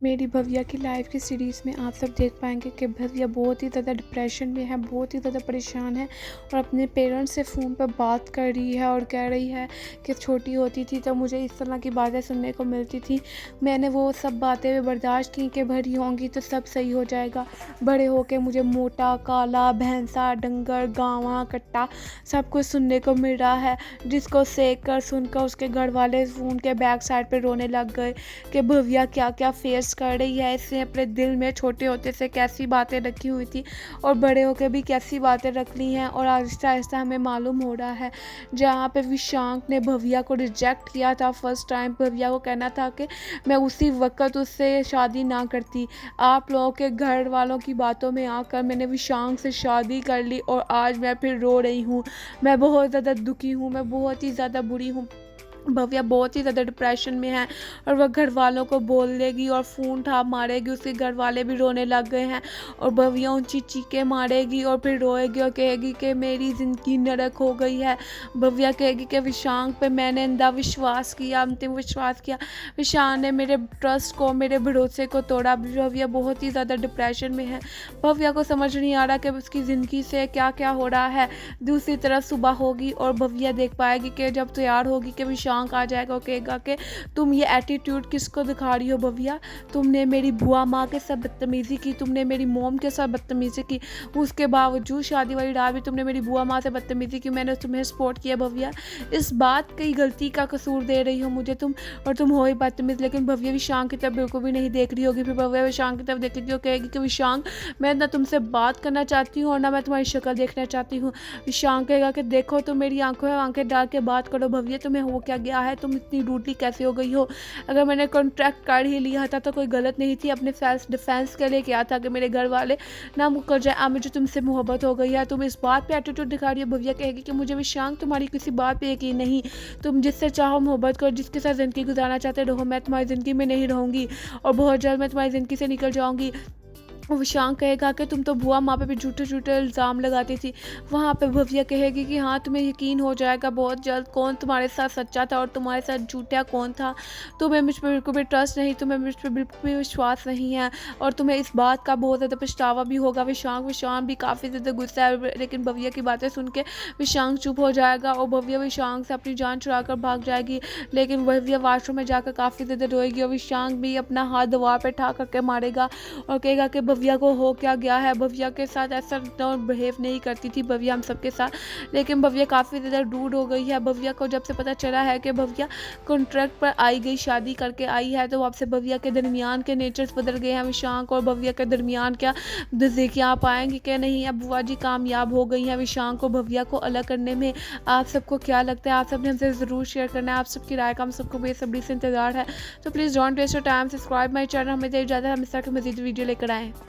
मेरी भव्या की लाइफ की सीरीज़ में आप सब देख पाएंगे कि भव्या बहुत ही ज़्यादा डिप्रेशन में है, बहुत ही ज़्यादा परेशान है और अपने पेरेंट्स से फ़ोन पर बात कर रही है और कह रही है कि छोटी होती थी तो मुझे इस तरह की बातें सुनने को मिलती थी। मैंने वो सब बातें भी बर्दाश्त की कि बड़ी होंगी तो सब सही हो जाएगा। बड़े होके मुझे मोटा, काला, भैंसा, डंगर, गाँवा, कट्टा सब कुछ सुनने को मिल रहा है, जिसको सेक कर सुनकर उसके घर वाले फ़ोन के बैक साइड पर रोने लग गए कि भव्या क्या क्या फेस कर रही है। इसने अपने दिल में छोटे होते से कैसी बातें रखी हुई थी और बड़े होकर भी कैसी बातें रख ली हैं, और आहिस्ता आहिस्ता हमें मालूम हो रहा है जहाँ पे विशांक ने भव्या को रिजेक्ट किया था फर्स्ट टाइम। भव्या को कहना था कि मैं उसी वक्त उससे शादी ना करती। आप लोगों के घर वालों की बातों में आकर मैंने विशांक से शादी कर ली और आज मैं फिर रो रही हूँ। मैं बहुत ज़्यादा दुखी हूँ, मैं बहुत ही ज़्यादा बुरी हूँ। भव्या बहुत ही ज़्यादा डिप्रेशन में है और वह घर वालों को बोल देगी और फ़ोन उठा मारेगी। उसके घर वाले भी रोने लग गए हैं और भव्या ऊंची चीखें मारेगी और फिर रोएगी और कहेगी कि मेरी ज़िंदगी नरक हो गई है। भव्या कहेगी कि विशांक पे मैंने अंधा विश्वास किया, अंतिम विश्वास किया। विशांक ने मेरे ट्रस्ट को, मेरे भरोसे को तोड़ा। भव्या बहुत ही ज़्यादा डिप्रेशन में है। भव्या को समझ नहीं आ रहा कि उसकी ज़िंदगी से क्या क्या हो रहा है। दूसरी तरफ सुबह होगी और भव्या देख पाएगी कि जब तैयार होगी कि विशांक आ जाएगा और कहेगा कि तुम ये एटीट्यूड किसको दिखा रही हो भव्या, तुमने मेरी बुआ माँ के साथ बदतमीज़ी की, तुमने मेरी मोम के साथ बदतमीज़ी की, उसके बावजूद शादी वाली रात भी तुमने मेरी बुआ माँ से बदतमीज़ी की, मैंने तुम्हें सपोर्ट किया। भव्या इस बात की गलती का कसूर दे रही हो मुझे तुम, और तुम हो ही बदतमीज़। लेकिन भव्या विशांक की तरफ बिल्कुल भी नहीं देख रही होगी। फिर भव्या विशांक की तरफ देखेगी और कहेगी कि विशांक मैं ना तुमसे बात करना चाहती हूँ और ना मैं तुम्हारी शक्ल देखना चाहती हूँ। विशांक कहेगा कि देखो तुम मेरी आंखों में आंखें डाल के बात करो भव्या, तुम्हें हो क्या गया है, तुम इतनी रूडली कैसे हो गई हो। अगर मैंने कॉन्ट्रैक्ट कर ही लिया था तो कोई गलत नहीं थी, अपने सेल्फ डिफेंस के लिए किया था कि मेरे घर वाले ना मुकर जाए। अब मुझे तुमसे मोहब्बत हो गई है, तुम इस बात पे एटीट्यूड दिखा रही हो। भव्या कहेगी कि मुझे विशांक तुम्हारी किसी बात पे यकीन नहीं, तुम जिससे चाहो मोहब्बत करो, जिसके साथ ज़िंदगी गुजारना चाहते रहो, मैं तुम्हारी ज़िंदगी में नहीं रहूँगी और बहुत जल्द मैं तुम्हारी ज़िंदगी से निकल जाऊँगी। विशांक कहेगा कि तुम तो बुआ माँ पे भी झूठे झूठे इल्ज़ाम लगाती थी। वहाँ पे भव्या कहेगी कि हाँ तुम्हें यकीन हो जाएगा बहुत जल्द कौन तुम्हारे साथ सच्चा था और तुम्हारे साथ झूठा कौन था। तुम्हें मुझ पर बिल्कुल भी ट्रस्ट नहीं, तुम्हें मुझ पर बिल्कुल भी विश्वास नहीं है और तुम्हें इस बात का बहुत ज़्यादा पछतावा भी होगा। विशांक भी काफ़ी ज़्यादा गुस्सा है, लेकिन भव्या की बातें सुन के विशांक चुप हो जाएगा और भव्या विशांक से अपनी जान छुड़ा कर भाग जाएगी। लेकिन भव्या वॉशरूम में जाकर काफ़ी ज़्यादा रोएगी और विशांक भी अपना हाथ दीवार पर ठा करके मारेगा और कहेगा कि भव्या को हो क्या गया है। भव्या के साथ ऐसा बिहेव नहीं करती थी भव्या हम सबके साथ, लेकिन भव्या काफ़ी ज़्यादा रूड हो गई है। भव्या को जब से पता चला है कि भव्या कॉन्ट्रैक्ट पर आई गई, शादी करके आई है, तो अब से भव्या के दरमियान के नेचर्स बदल गए हैं। विशांक और भव्या के दरमियान क्या देखिए आप आएंगे कि नहीं। अब बुआ जी कामयाब हो गई हैं विशांक को भव्या को अलग करने में। आप सबको क्या लगता है, आप सबने हमसे ज़रूर शेयर करना है। आप सबकी राय का हम सबको बेसब्री से इंतजार है। तो please don't waste your time, subscribe my channel. हमें इजाज़त, हम इस तरह की मज़ीद वीडियो लेकर आएँ।